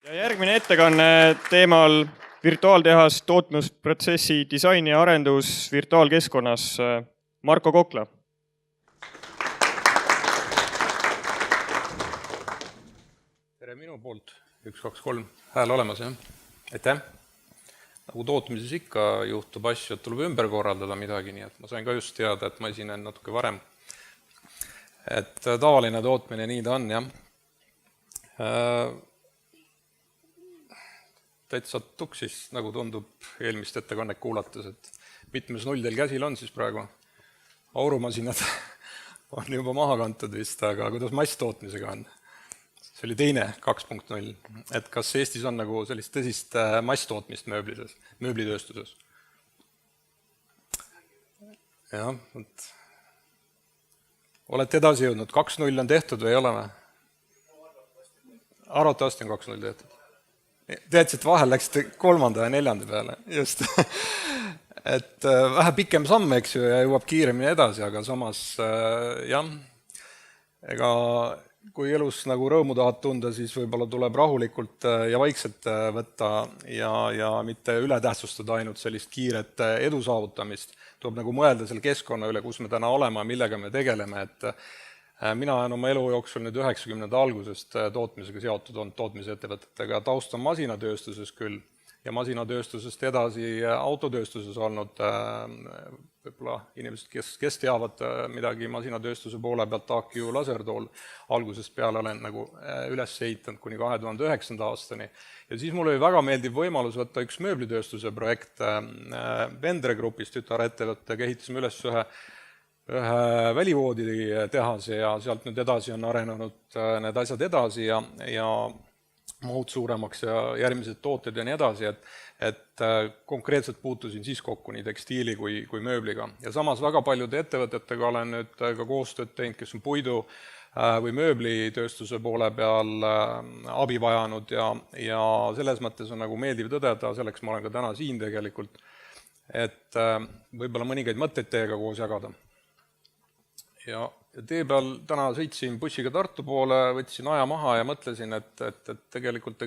Ja järgmine ettekanne teemal virtuaaltehas, tootmisprotsessi disain ja arendus virtuaalkeskkonnas. Marko Kokla. Tere minu poolt, 1, 2, 3, hääl olemas, jah? Aitäh! Nagu tootmises ikka juhtub asju, et tuleb ümber korraldada midagi, nii et ma sain ka just teada, et ma esinen natuke varem. Et tavaline tootmine nii ta on, jah. Täitsa tuksis, nagu tundub eelmist ettekannet kuulates, et mitmes null teil käsil on siis praegu. Aurumasinad on juba maha kantud vist, aga kuidas masstootmisega on? See oli teine 2.0, et kas Eestis on nagu sellist tõsist masstootmist mööblitööstuses? Jah, olete edasi jõudnud, 2.0 on tehtud või ei ole? Arvatavasti on 2.0 tehtud. Teadsite, vahel läksite 3. ja 4. peale, just. Et vähe pikem samm, eks ju, ja jõuab kiiremini edasi, aga samas, jah, ega kui elus nagu rõõmu tahad tunda, siis võib-olla tuleb rahulikult ja vaikselt võtta ja mitte ületähtsustada ainult sellist kiiret edu saavutamist. Tuleb nagu mõelda selle keskkonna üle, kus me täna oleme, millega me tegeleme, et mina olen oma elu jooksul nüüd 90. algusest tootmisega seotud olnud tootmisettevõtetega. Taust on masinatööstuses küll ja masinatööstusest edasi autotööstuses olnud võib-olla inimesed, kes teavad midagi masinatööstuse poole pealt, AQ lasertool algusest peale olen nagu üles ehitanud kuni 2009. aastani. Ja siis mul oli väga meeldiv võimalus võtta üks mööblitööstuse projekt Vendre grupist, tütarettevõttega ehitasime üles ühe välivoodi tehase ja sealt nüüd edasi on arenenud need asjad edasi ja mahud suuremaks ja järgmised tooted ja nii edasi, et konkreetselt puutusin siis kokku nii tekstiili kui mööbliga. Ja samas väga paljude ettevõtetega olen nüüd ka koostööd teinud, kes on puidu või mööblitööstuse poole peal abi vajanud ja selles mõttes on nagu meeldiv tõdeda, selleks ma olen ka täna siin tegelikult, et võib-olla mõningaid mõtteid teiega koos jagada. Ja tee peal täna sõitsin bussiga Tartu poole, võtsin aja maha ja mõtlesin, et tegelikult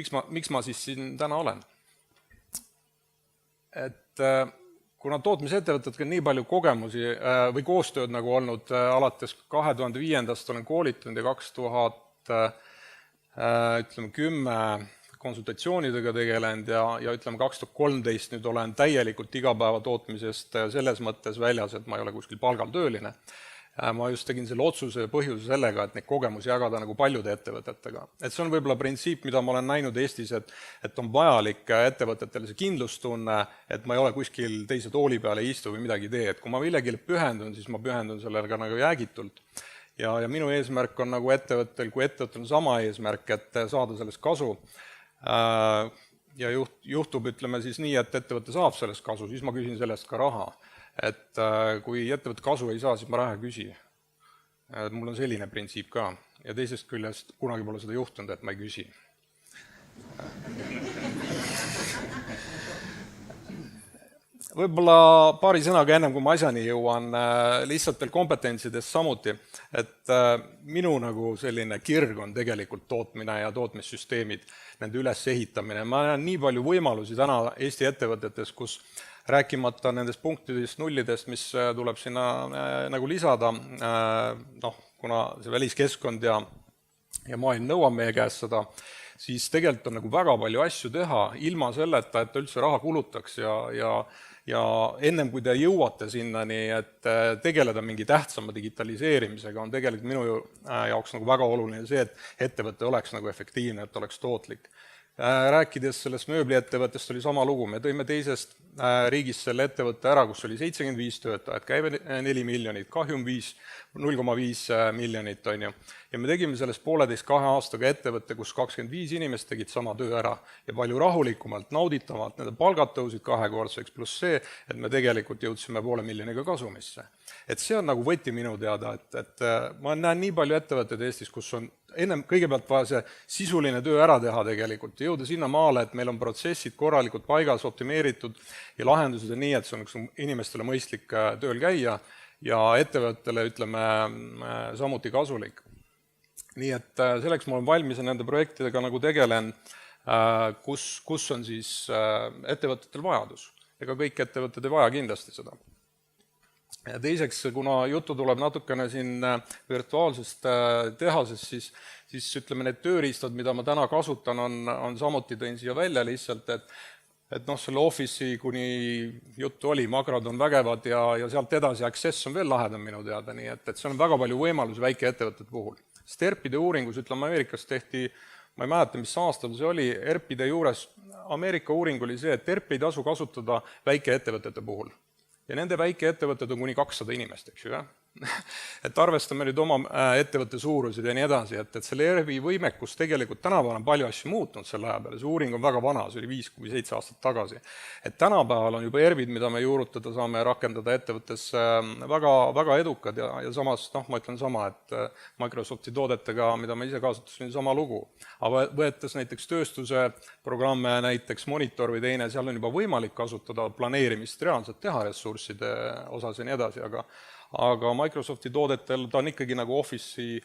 miks ma siis siin täna olen. Et kuna tootmisettevõtetega on nii palju kogemusi või koostööd nagu olnud alates 2005. olen koolitanud ja 2010 konsultatsioonidega tegelenud ja ütleme 2013 nüüd olen täielikult igapäeva tootmisest selles mõttes väljas, et ma ei ole kuskil palgal tööline. Ma just tegin selle otsuse põhjuse sellega, et neid kogemusi jagada nagu paljude ettevõtetega. Et see on võib-olla printsiip, mida ma olen näinud Eestis, et on vajalik ettevõtetele see kindlustunne, et ma ei ole kuskil teise tooli peale istu või midagi tee. Et kui ma millegile pühendun, siis ma pühendun sellele ka nagu jäägitult. Ja minu eesmärk on nagu ettevõttel, kui ettevõttel on sama eesmärk, et saada sellest kasu, ja juhtub, ütleme siis nii, et ettevõte saab sellest kasu, siis ma küsin sellest ka raha. Et kui ettevõtte kasu ei saa, siis ma raha küsi. Mul on selline printsiip ka. Ja teisest küljest kunagi pole seda juhtunud, et ma ei küsi. Võib-olla paari sõnaga ennem, kui ma asjani jõuan, lihtsalt veel kompetentsidest samuti, et minu nagu selline kirg on tegelikult tootmine ja tootmissüsteemid, nende ülesehitamine. Ma näen nii palju võimalusi täna Eesti ettevõtetes, kus rääkimata nendest punktidest, nullidest, mis tuleb sinna nagu lisada, kuna see väliskeskkond ja maailm nõuab meie käest seda, siis tegelikult on nagu väga palju asju teha ilma selleta, et üldse raha kulutaks ja ennem kui te jõuate sinnani, et tegeleda mingi tähtsama digitaliseerimisega, on tegelikult minu jaoks nagu väga oluline see, et ettevõte oleks nagu efektiivne, et oleks tootlik. Rääkides sellest mööbliettevõttest oli sama lugu, me tõime teisest riigist selle ettevõtte ära, kus oli 75 töötajat, käive 4 miljonit, kahjum 0,5 miljonit on ju. Ja me tegime sellest 1,5–2 aastaga ettevõtte, kus 25 inimest tegid sama töö ära ja palju rahulikumalt, nauditavalt, nende palgad tõusid 2-kordseks, pluss see, et me tegelikult jõudsime 500 miljoniga kasumisse. Et see on nagu võti minu teada, et ma näen nii palju ettevõtteid Eestis, kus on ennem kõigepealt vaja see sisuline töö ära teha tegelikult ja jõuda sinna maale, et meil on protsessid korralikult paigas, optimeeritud ja lahendused on nii, et see on inimestele mõistlik tööl käia ja ettevõttele, ütleme, samuti kasulik. nii et selleks ma olen valmis ja nende projektidega nagu tegelen, kus on siis ettevõtetel vajadus. Ega kõik ettevõtted ei vaja kindlasti seda. Ja teiseks, kuna jutu tuleb natukene siin virtuaalsest tehasest, siis ütleme, need tööriistad, mida ma täna kasutan, on samuti tõin siia välja lihtsalt, et selle Office'i kuni juttu oli, makrod on vägevad ja sealt edasi Access on veel lahedam minu teada, nii et see on väga palju võimalusi väikeettevõtete puhul. Sterpide uuringus, ütleme Ameerikas tehti, ma ei mäleta, mis aastal see oli, ERP-ide juures, Ameerika uuring oli see, et ERP ei tasu kasutada väikeettevõtete puhul. Ja nende väikeettevõtted on kuni 200 inimest, eks ju, jah? Et arvestame nüüd oma ettevõtte suurused ja nii edasi, et selle ERP-i võimekus tegelikult tänapäeval on palju asju muutunud selle aja peale, see uuring on väga vana, see oli 5-7 aastat tagasi. Et tänapäeval on juba ERP-id, mida me juurutada saame rakendada ettevõttes väga, väga edukad ja samas, ma ütlen sama, et Microsofti toodetega, mida ma ise kasutasin, sama lugu. Aga võetes näiteks tööstuse programme, näiteks monitor või teine, seal on juba võimalik kasutada planeerimist reaalselt teha ressursside osas ja nii edasi, aga Microsofti toodetel ta on ikkagi nagu Office'i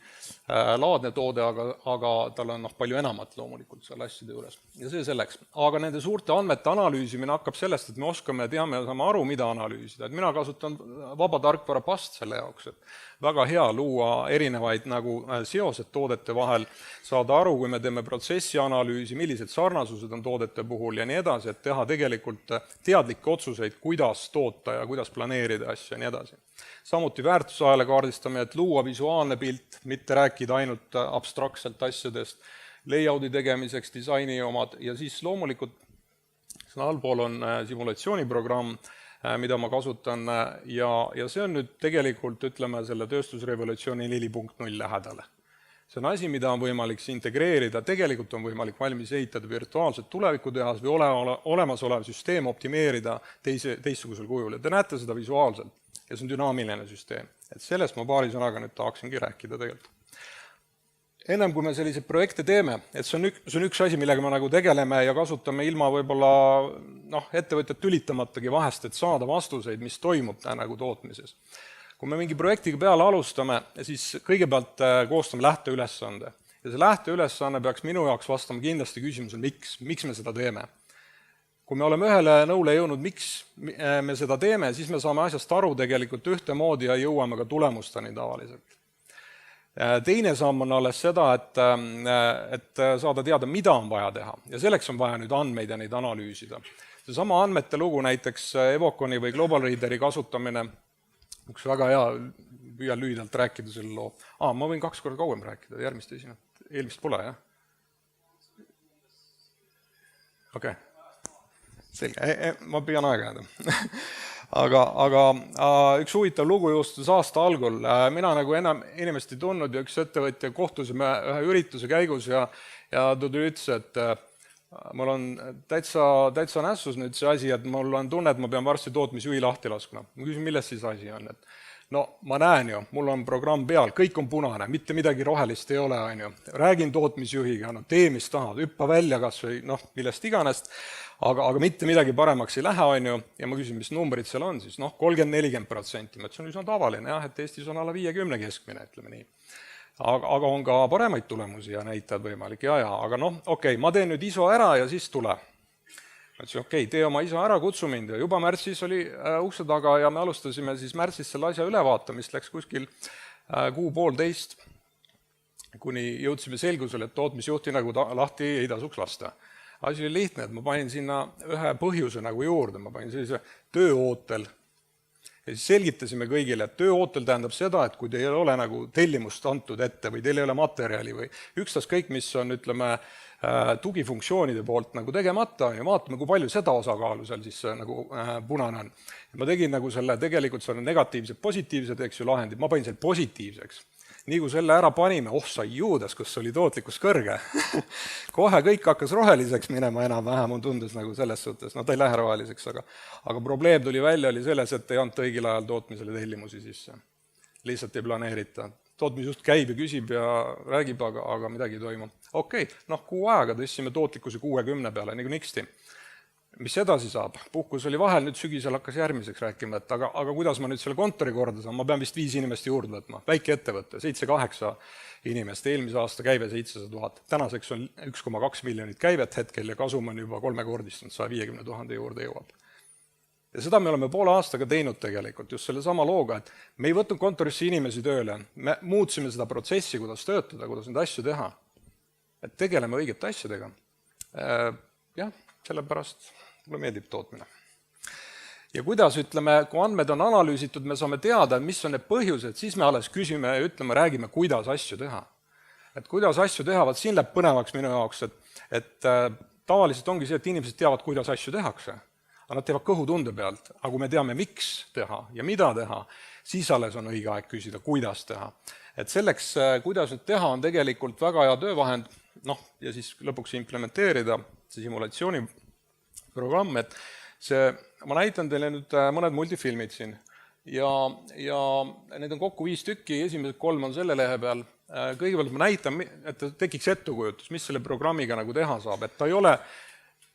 laadne toode, aga tal on palju enamat loomulikult seal asjade juures. Ja see selleks. Aga nende suurte andmete analüüsimine hakkab sellest, et me oskame ja teame ja saame aru, mida analüüsida. Et mina kasutan vaba tarkvara past selle jaoks, et väga hea luua erinevaid nagu seosed toodete vahel, saada aru, kui me teeme protsessi analüüsi, millised sarnasused on toodete puhul ja nii edasi, et teha tegelikult teadlikke otsuseid, kuidas toota ja kuidas planeerida asju ja nii edasi. Samuti väärtusahela kaardistamine, et luua visuaalne pilt, mitte rääkida ainult abstraktselt asjadest, layout'i tegemiseks, disaini omad ja siis loomulikult siin allpool on simulatsiooniprogramm, mida ma kasutan ja see on nüüd tegelikult, ütleme, selle tööstusrevolutsiooni 4.0 lähedale. See on asi, mida on võimalik integreerida, tegelikult on võimalik valmis ehitada virtuaalset tulevikutehas või olemasolev süsteem optimeerida teistsugusel kujul ja te näete seda visuaalselt. Ja see on dünaamiline süsteem. Et sellest ma paari sõnaga nüüd tahaksingi rääkida tegelikult. Ennem kui me selliseid projekte teeme, et see on üks asi, millega me nagu tegeleme ja kasutame ilma võib-olla ettevõtjad tülitamatagi vahest, et saada vastuseid, mis toimub nagu tootmises. Kui me mingi projektiga peale alustame, siis kõigepealt koostame lähteülesande. Ja see lähteülesanne peaks minu jaoks vastama kindlasti küsimusel, miks me seda teeme. Kui me oleme ühele nõule jõudnud, miks me seda teeme, siis me saame asjast aru tegelikult ühtemoodi ja jõuame ka tulemusteni tavaliselt. Teine samm on alles seda, et saada teada, mida on vaja teha. Ja selleks on vaja nüüd andmeid ja neid analüüsida. Seesama andmete lugu näiteks Evoconi või Global Readeri kasutamine, üks väga hea, püüan lühidalt rääkida selle loo. Ma võin 2 korda kauem rääkida, järgmist esinet. Eelmist pole, jah? Okei. Selge, ma püüan aega jääda. aga üks huvitav lugu juhtus aasta algul. Mina nagu enam inimest ei tundnud ja üks ettevõtja kohtusime ühe ürituse käigus ja ta ütles, et mul on täitsa nässus nüüd see asi, et mul on tunne, et ma pean varsti tootmisjuhi lahti laskma. Ma küsin, milles siis asi on, et ma näen ju, mul on programm peal, kõik on punane, mitte midagi rohelist ei ole, on ju. Räägin tootmisjuhiga, tee mis tahad, hüppa välja kas või millest iganest, aga mitte midagi paremaks ei lähe, on ju, ja ma küsin, mis numbrid seal on, siis 30-40%, see on üsna tavaline, jah, et Eestis on alla 50 keskmine, ütleme nii. Aga on ka paremaid tulemusi ja näitajad võimalik, aga okei, ma teen nüüd ISO ära ja siis tule. Ma ütlesin, okei, tee oma ISO ära, kutsu mind ja juba märtsis oli ukse taga ja me alustasime siis märtsis selle asja ülevaatamist, läks kuskil 1,5 kuu, kuni jõudsime selgusele, et tootmisjuhti nagu lahti ei tasuks lasta. Asi oli lihtne, et ma panin sinna ühe põhjuse nagu juurde, ma panin sellise tööootel. Ja siis selgitasime kõigile, et tööootel tähendab seda, et kui teil ei ole nagu tellimust antud ette või teil ei ole materjali või ükstas kõik, mis on, ütleme, tugifunktsioonide poolt nagu tegemata, ja vaatame, kui palju seda osakaalu seal siis nagu punane on. Ma tegin nagu selle, tegelikult selle negatiivsed, positiivsed, eks ju, lahendid, ma panin selle positiivseks. Nii kui selle ära panime, sai juudas, kus oli tootlikkus kõrge. Kohe kõik hakkas roheliseks minema enam-vähem, on tundes nagu selles suhtes, ta ei lähe roheliseks, aga probleem tuli välja, oli selles, et ei anud õigel ajal tootmisele tellimusi sisse. Lihtsalt ei planeerita. Tootmisjuht käib ja küsib ja räägib, aga midagi ei toimu. Okei, kuu aega tõstsime tootlikkuse 60 peale, nagu niksti. mis edasi saab? Puhkus oli vahel, nüüd sügisel hakkas järgmiseks rääkima, et aga kuidas ma nüüd selle kontori korda saan, ma pean vist 5 inimest juurde võtma, väike ettevõte, 7-8 inimest, eelmise aasta käive 700 000, tänaseks on 1,2 miljonit käivet hetkel ja kasum on juba 3-kordistunud, 150 000 juurde jõuab. Ja seda me oleme poole aastaga teinud tegelikult just selle sama looga, et me ei võtnud kontorisse inimesi tööle, me muutsime seda protsessi, kuidas töötada, kuidas neid asju teha, et tegeleme õigete asjadega. Jah, sellepärast mulle meeldib tootmine. Ja kuidas, ütleme, kui andmed on analüüsitud, me saame teada, mis on need põhjused, siis me alles küsime ja ütleme, räägime, kuidas asju teha. Et kuidas asju teha, vaat siin läheb põnevaks minu jaoks, et tavaliselt ongi see, et inimesed teavad, kuidas asju tehakse. Aga nad teevad kõhutunde pealt, aga kui me teame, miks teha ja mida teha, siis alles on õige aeg küsida, kuidas teha. Et selleks, kuidas nüüd teha, on tegelikult väga hea töövahend, ja siis lõpuks implementeerida see simulatsiooniprogramm, et ma näitan teile nüüd mõned multifilmid siin ja need on kokku 5 tükki, esimesed 3 on selle lehe peal. Kõigepealt ma näitan, et tekiks ettekujutus, mis selle programmiga nagu teha saab, et ta ei ole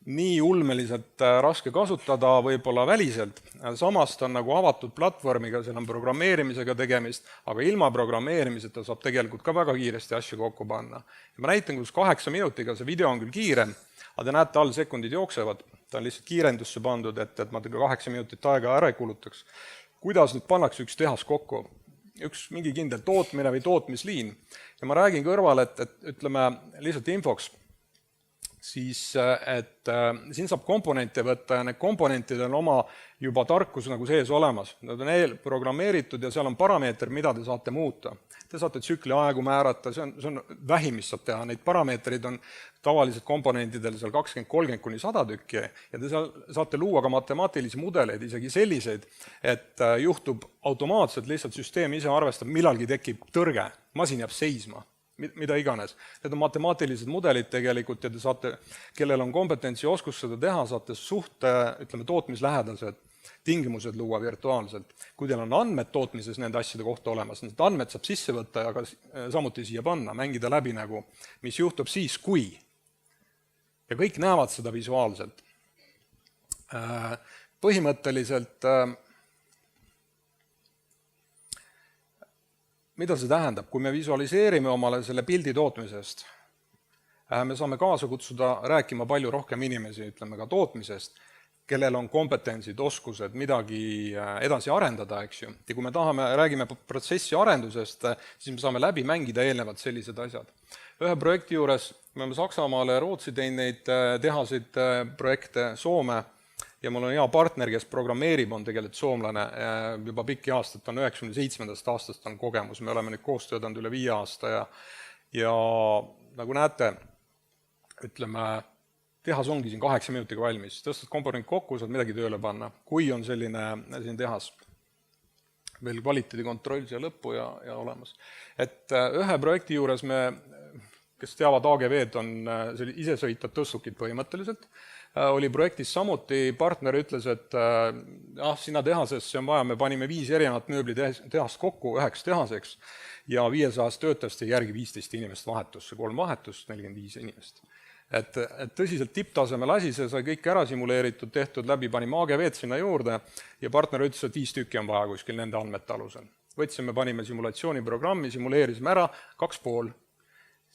nii ulmeliselt raske kasutada võib-olla väliselt, samas ta on nagu avatud platvormiga, seal on programmeerimisega tegemist, aga ilma programmeerimiseta saab tegelikult ka väga kiiresti asju kokku panna. Ja ma näitan, kus 8 minutiga, see video on küll kiirem, aga te näete, all sekundid jooksevad, ta on lihtsalt kiirendusse pandud, et ma 8 minutit aega ära ei kulutaks. Kuidas nüüd pannakse üks tehas kokku? Üks mingi kindel tootmine või tootmisliin. Ja ma räägin kõrval, et ütleme lihtsalt infoks, siis et siin saab komponente võtta ja need komponentid on oma juba tarkus nagu sees olemas. Nad on eelprogrammeeritud ja seal on parameeter, mida te saate muuta. Te saate tsükli aegu määrata, see on vähim, mis saab teha. Neid parameetrid on tavaliselt komponentidel seal 20-30 kuni 100 tükki ja te saate luua ka matemaatilisi mudeleid, isegi selliseid, et juhtub automaatselt, lihtsalt süsteem ise arvestab, millalgi tekib tõrge, masin jääb seisma. Mida iganes. Need on matemaatilised mudelid tegelikult ja te saate, kellel on kompetentsi ja oskus seda teha, saate ütleme, tootmislähedased tingimused luua virtuaalselt. Kui teil on andmed tootmises nende asjade kohta olemas, need andmed saab sisse võtta ja ka samuti siia panna, mängida läbi nagu, mis juhtub siis, kui. Ja kõik näevad seda visuaalselt. Põhimõtteliselt mida see tähendab? Kui me visualiseerime omale selle pildi tootmisest, me saame kaasa kutsuda rääkima palju rohkem inimesi, ütleme ka tootmisest, kellel on kompetentsid, oskused, midagi edasi arendada, eks ju. Ja kui me räägime protsessi arendusest, siis me saame läbi mängida eelnevad sellised asjad. Ühe projekti juures me oleme Saksamaale ja Rootsi teinud neid tehaseid projekte, Soome, ja mul on hea partner, kes programmeerib, on tegelikult soomlane juba pikki aastat, on 97. aastast on kogemus, me oleme nüüd koos töötanud üle 5 aasta ja nagu näete, ütleme, tehas ongi siin 8 minutiga valmis, tõstad komponent kokku, saad midagi tööle panna, kui on selline tehas. Veel kvaliteedikontroll siia lõppu ja olemas. Et ühe projekti juures me, kes teavad AGV-d, on isesõitvad tõssukid põhimõtteliselt, oli projektis samuti, partner ütles, et sinna tehasesse on vaja, me panime 5 erinevat mööblitehast kokku 9 tehaseks ja 500 töötajast järgi 15 inimest vahetusse, 3 vahetust, 45 inimest. Et tõsiselt tipptasemel asi, see sai kõik ära simuleeritud, tehtud läbi, panime AGV-d sinna juurde ja partner ütles, et 5 tükki on vaja kuskil nende andmete alusel. Võtsime, panime simulatsiooniprogrammi, simuleerisime ära 2,5.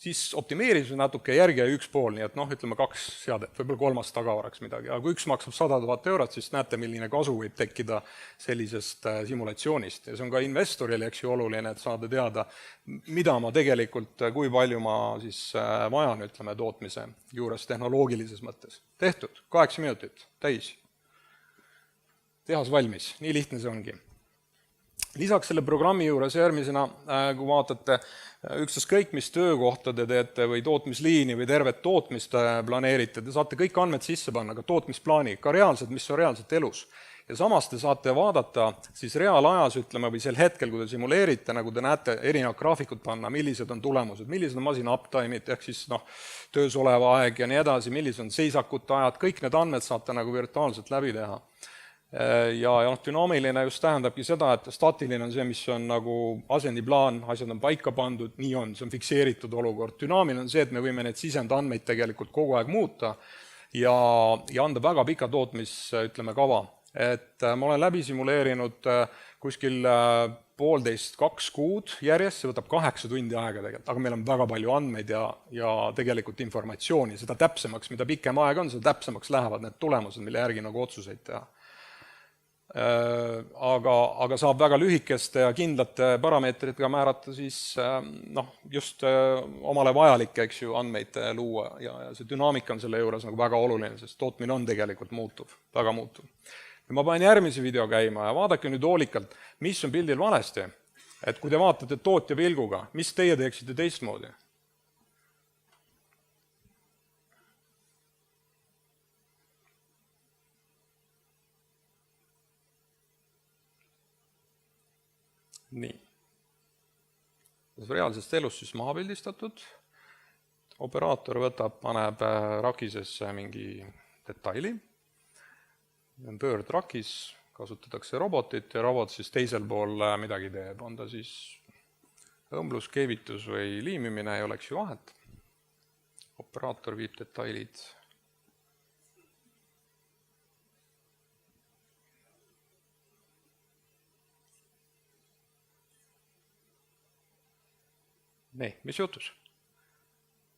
Siis optimeerisime natuke järgi ja 1,5, nii et ütleme 2 seadet, võib-olla 3 taga oleks midagi, aga kui 1 maksab 100 000 eurot, siis näete, milline kasu võib tekkida sellisest simulatsioonist. Ja see on ka investorile, eks ju, oluline, et saada teada, mida ma tegelikult, kui palju ma siis vajan, ütleme, tootmise juures tehnoloogilises mõttes. Tehtud, 8 minutit, täis. Tehas valmis, nii lihtne see ongi. Lisaks selle programmi juures järgmisena, kui vaatate ükstaskõik, mis töökohta te teete või tootmisliini või tervet tootmist planeerite, te saate kõik andmed sisse panna, ka tootmisplaani, ka reaalselt, mis on reaalselt elus. Ja samas te saate vaadata siis reaalajas, ütleme, või sel hetkel, kui te simuleerite, nagu te näete, erinevad graafikud panna, millised on tulemused, millised on masina uptime'id, ehk siis töös oleva aeg ja nii edasi, millised on seisakute ajad, kõik need andmed saate nagu virtuaalselt läbi teha. Ja dünaamiline just tähendabki seda, et statiline on see, mis on nagu asendiplaan, asjad on paika pandud, nii on, see on fikseeritud olukord. Dünaamiline on see, et me võime need sisendandmeid tegelikult kogu aeg muuta ja anda väga pika kava. Et ma olen läbi simuleerinud kuskil 1,5–2 kuud järjest, see võtab 8 tundi aega tegelikult, aga meil on väga palju andmeid ja tegelikult informatsiooni, seda täpsemaks, mida pikem aeg on, seda täpsemaks lähevad need tulemused, mille järgi nagu otsuseid teha. Aga saab väga lühikeste ja kindlate parameetritega määrata siis just omale vajalikke andmeid luua ja see dünaamika on selle juures nagu väga oluline, sest tootmine on tegelikult muutuv, väga muutuv. Ja ma panen järgmise video käima ja vaadake nüüd hoolikalt, mis on pildil valesti. Et kui te vaatate tootja pilguga, mis teie teeksite teistmoodi? Nii. Reaalsest elust siis maha pildistatud. Operaator paneb rakisesse mingi detaili. Pöördrakis kasutatakse robotit ja robot siis teisel pool midagi teeb. On ta siis õmblus, keevitus või liimimine, ei oleks ju vahet. Operaator viib detailid. Nii, mis juhtus?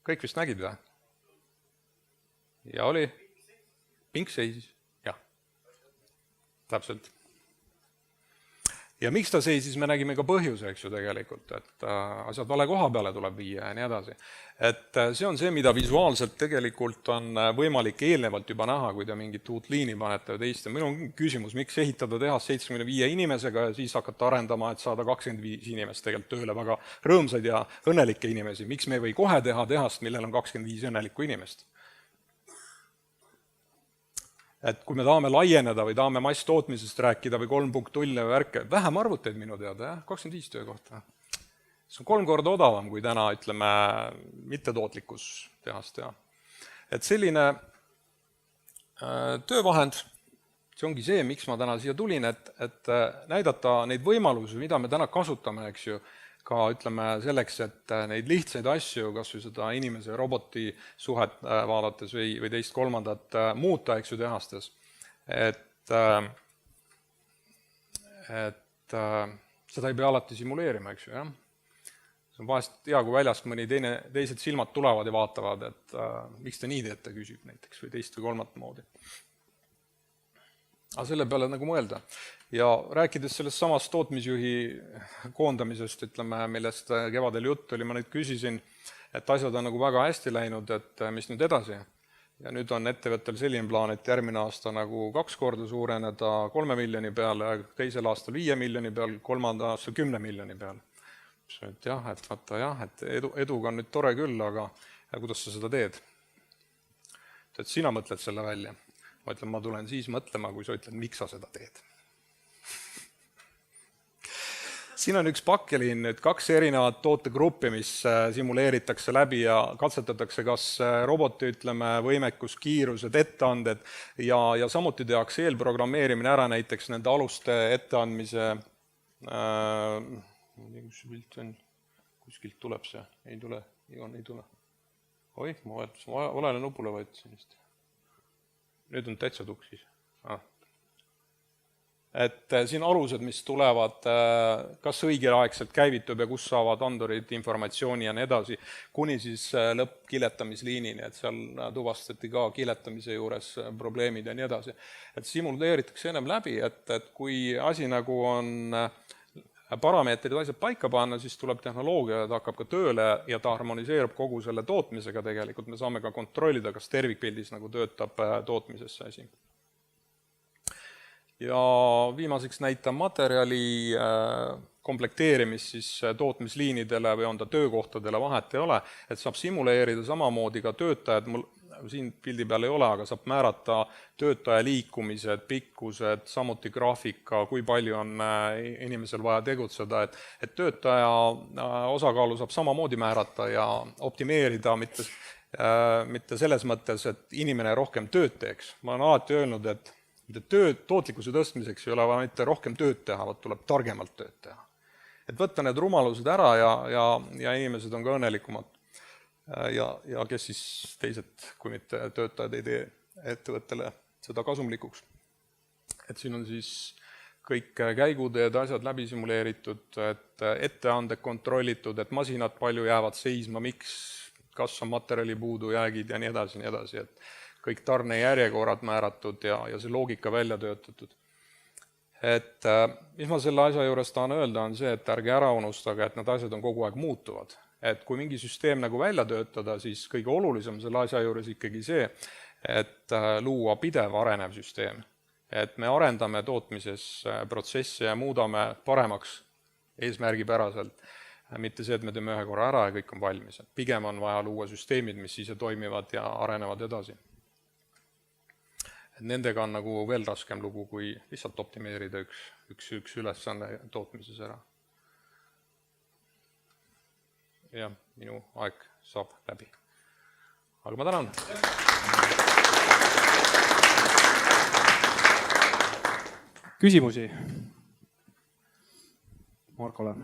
Kõik vist nägid või? Ja oli? Pink seisis? Jah. Täpselt. Ja miks ta seisis, me nägime ka põhjuse, eks ju tegelikult, et asjad vale koha peale tuleb viia ja nii edasi. Et see on see, mida visuaalselt tegelikult on võimalik eelnevalt juba näha, kui te mingit uut liini panete või teist. Minu küsimus, miks ehitada tehas 75 inimesega ja siis hakata arendama, et saada 25 inimest tegelikult tööle, väga rõõmsaid ja õnnelikke inimesi. Miks me ei või kohe teha tehast, millel on 25 õnnelikku inimest? Et kui me tahame laieneda või tahame masstootmisest rääkida või 3.0 või värke, vähem arvuteid minu teada, 25 töökohta. See on 3 korda odavam kui täna, ütleme, mittetootlikkus tehast teha. Et selline töövahend, see ongi see, miks ma täna siia tulin, et näidata neid võimalusi, mida me täna kasutame, eks ju, ka ütleme selleks, et neid lihtsaid asju, kas või seda inimese ja roboti suhet vaadates või teist kolmandat muuta, eks ju, tehastes. Et seda ei pea alati simuleerima, eks ju, jah. See on vahest hea, kui väljast mõni teised silmad tulevad ja vaatavad, et miks te nii teete, küsib näiteks, või teist või kolmat moodi. Aga selle peale nagu mõelda. Ja rääkides sellest samast tootmisjuhi koondamisest, ütleme, millest kevadel jutt oli, ma nüüd küsisin, et asjad on nagu väga hästi läinud, et mis nüüd edasi. Ja nüüd on ettevõttel selline plaan, et järgmine aasta nagu 2 korda suureneda 3 miljoni peale, teisel aastal 5 miljoni peal, 3. aastal 10 miljoni peal. Et jah, et vaata jah, et eduga on nüüd tore küll, aga kuidas sa seda teed? Et sina mõtled selle välja. Ma ütlen, ma tulen siis mõtlema, kui sa ütled, miks sa seda teed. Siin on üks pakkeliin, 2 erinevat tootegruppi, mis simuleeritakse läbi ja katsetatakse kas roboti, ütleme, võimekus, kiirused, etteanded ja samuti tehakse eelprogrammeerimine ära näiteks nende aluste etteandmise, kus see pilt on, kuskilt tuleb see, ei tule, ei tule. Oi, ma valele nupule võtsin vist. Nüüd on täitsa tuksis. Et siin alused, mis tulevad, kas õigel-aegselt käivitub ja kus saavad andurid informatsiooni ja nii edasi, kuni siis lõppkiletamisliinini, et seal tuvastati ka kiletamise juures probleemid ja nii edasi. Et simuleeritakse ennem läbi, et kui asi nagu on parameetrid asjad paika panna, siis tuleb tehnoloogia, ta hakkab ka tööle ja ta harmoniseerub kogu selle tootmisega tegelikult. Me saame ka kontrollida, kas tervikpildis nagu töötab tootmisesse asi. Ja viimaseks näitan materjali komplekteerimist siis tootmisliinidele või on ta töökohtadele, vahet ei ole, et saab simuleerida samamoodi ka töötajad, mul siin pildi peal ei ole, aga saab määrata töötaja liikumised, pikkused, samuti graafika, kui palju on inimesel vaja tegutseda, et töötaja osakaalu saab samamoodi määrata ja optimeerida, mitte selles mõttes, et inimene rohkem tööd teeks. Ma olen alati öelnud, et tootlikkuse tõstmiseks ei ole vaja mitte rohkem tööd teha, vaid tuleb targemalt tööd teha. Et võtta need rumalused ära ja inimesed on ka õnnelikumad. Ja kes siis teised, kui mitte töötajad ei tee ettevõttele seda kasumlikuks. Et siin on siis kõik käiguteed, asjad läbi simuleeritud, et etteanded kontrollitud, et masinad palju jäävad seisma, miks, kas on materjali puudujäägid ja nii edasi, et kõik tarnejärjekorrad määratud ja see loogika välja töötatud. Et mis ma selle asja juures tahan öelda, on see, et ärge ära unustage, et need asjad on kogu aeg muutuvad. Et kui mingi süsteem nagu välja töötada, siis kõige olulisem selle asja juures ikkagi see, et luua pidev arenev süsteem. Et me arendame tootmises protsesse ja muudame paremaks eesmärgipäraselt, mitte see, et me teeme ühe korra ära ja kõik on valmis. Pigem on vaja luua süsteemid, mis ise toimivad ja arenevad edasi. Et nendega on nagu veel raskem lugu, kui lihtsalt optimeerida üks ülesanne tootmises ära. Ja minu aeg saab läbi. Aga ma tänan! Küsimusi Markole.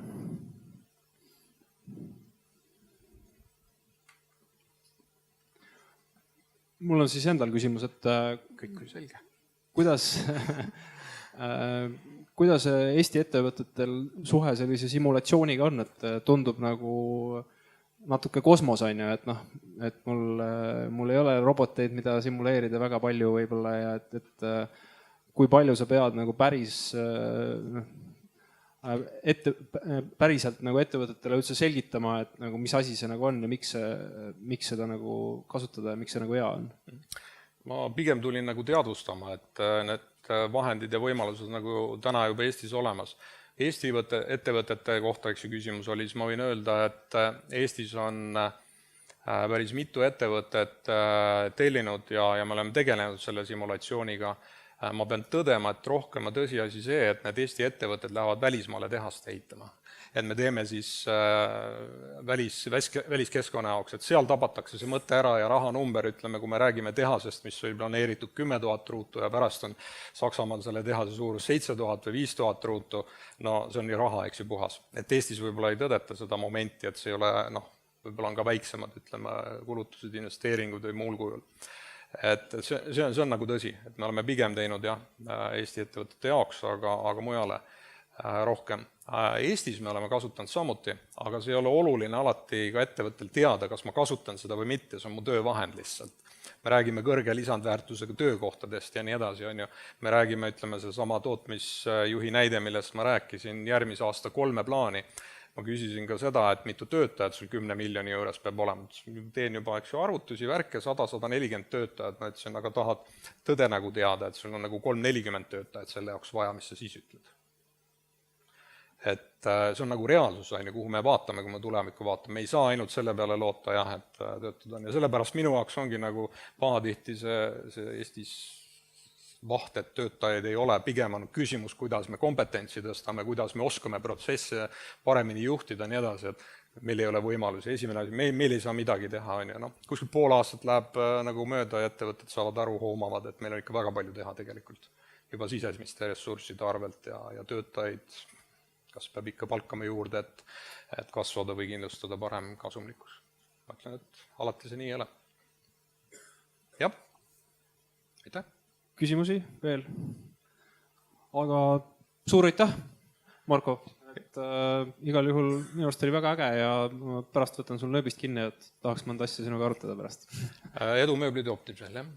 Mul on siis endal küsimus, et kõik on selge. Kuidas Eesti ettevõtetel suhe sellise simulatsiooniga on, et tundub nagu natuke kosmos on ju, et mul ei ole roboteid, mida simuleerida väga palju võib-olla ja et kui palju sa pead nagu päriselt nagu ettevõtetele üldse selgitama, et nagu mis asi see nagu on ja miks seda nagu kasutada ja miks see nagu hea on? Ma pigem tulin nagu teadvustama, et need vahendid ja võimalused nagu täna juba Eestis olemas. Eesti ettevõtete kohta küsimus oli, siis ma võin öelda, et Eestis on päris mitu ettevõtet tellinud ja me oleme tegelenud selle simulatsiooniga. Ma pean tõdema, et rohkem tõsiasi see, et need Eesti ettevõtted lähevad välismaale tehast ehitama. Et me teeme siis väliskeskkonna jaoks, et seal tabatakse see mõte ära ja rahanumber, ütleme, kui me räägime tehasest, mis oli planeeritud 10 000 ruutu ja pärast on Saksamaal selle tehase suurus 7000 või 5000 ruutu, no see on nii raha, eks ju, puhas. Et Eestis võib-olla ei tõdeta seda momenti, et see ei ole, võib-olla on ka väiksemad, ütleme, kulutused, investeeringud või muul kujul. Et see on nagu tõsi, et me oleme pigem teinud Eesti ettevõtete jaoks, aga mujale rohkem. Eestis me oleme kasutanud samuti, aga see ei ole oluline alati ka ettevõttel teada, kas ma kasutan seda või mitte, see on mu töövahend lihtsalt. Me räägime kõrge lisandväärtusega töökohtadest ja nii edasi, on ju. Me räägime, ütleme, see sama tootmisjuhi näide, millest ma rääkisin, järgmise aasta 3 plaani. Ma küsisin ka seda, et mitu töötajat sul 10 miljoni juures peab olema. Teen juba arvutusi, värke, 100-140 töötajat, ma ütlesin, aga tahad tõde nagu teada, et sul on nagu 3-40 töötajat selle jaoks vaja, mis sa siis ütled. Et see on nagu reaalsus, kuhu me vaatame, kui me tulevikku vaatame. Me ei saa ainult selle peale loota, et töötada on. Ja sellepärast minu jaoks ongi nagu pahatihti see Eestis vahted töötajaid ei ole, pigem on küsimus, kuidas me kompetentsi tõstame, kuidas me oskame protsesse paremini juhtida ja nii edasi, et meil ei ole võimalusi. Esimene asi, meil ei saa midagi teha. Kuskil pool aastat läheb nagu mööda ja ettevõtted saavad aru, hoomavad, et meil on ikka väga palju teha tegelikult. Juba sisemiste ressursside arvelt ja töötajaid, kas peab ikka palkama juurde, et kasvada või kindlustada parem kasumlikkus. Ma ütlen, et alati see nii ei ole. Jah, aitäh! Küsimusi veel? Aga suur aitäh, Marko! Igal juhul minu arust oli väga äge ja pärast võtan sul nööbist kinni, et tahaks mõnda asja sinuga arutada pärast. Edu mööblid optimisel, jah!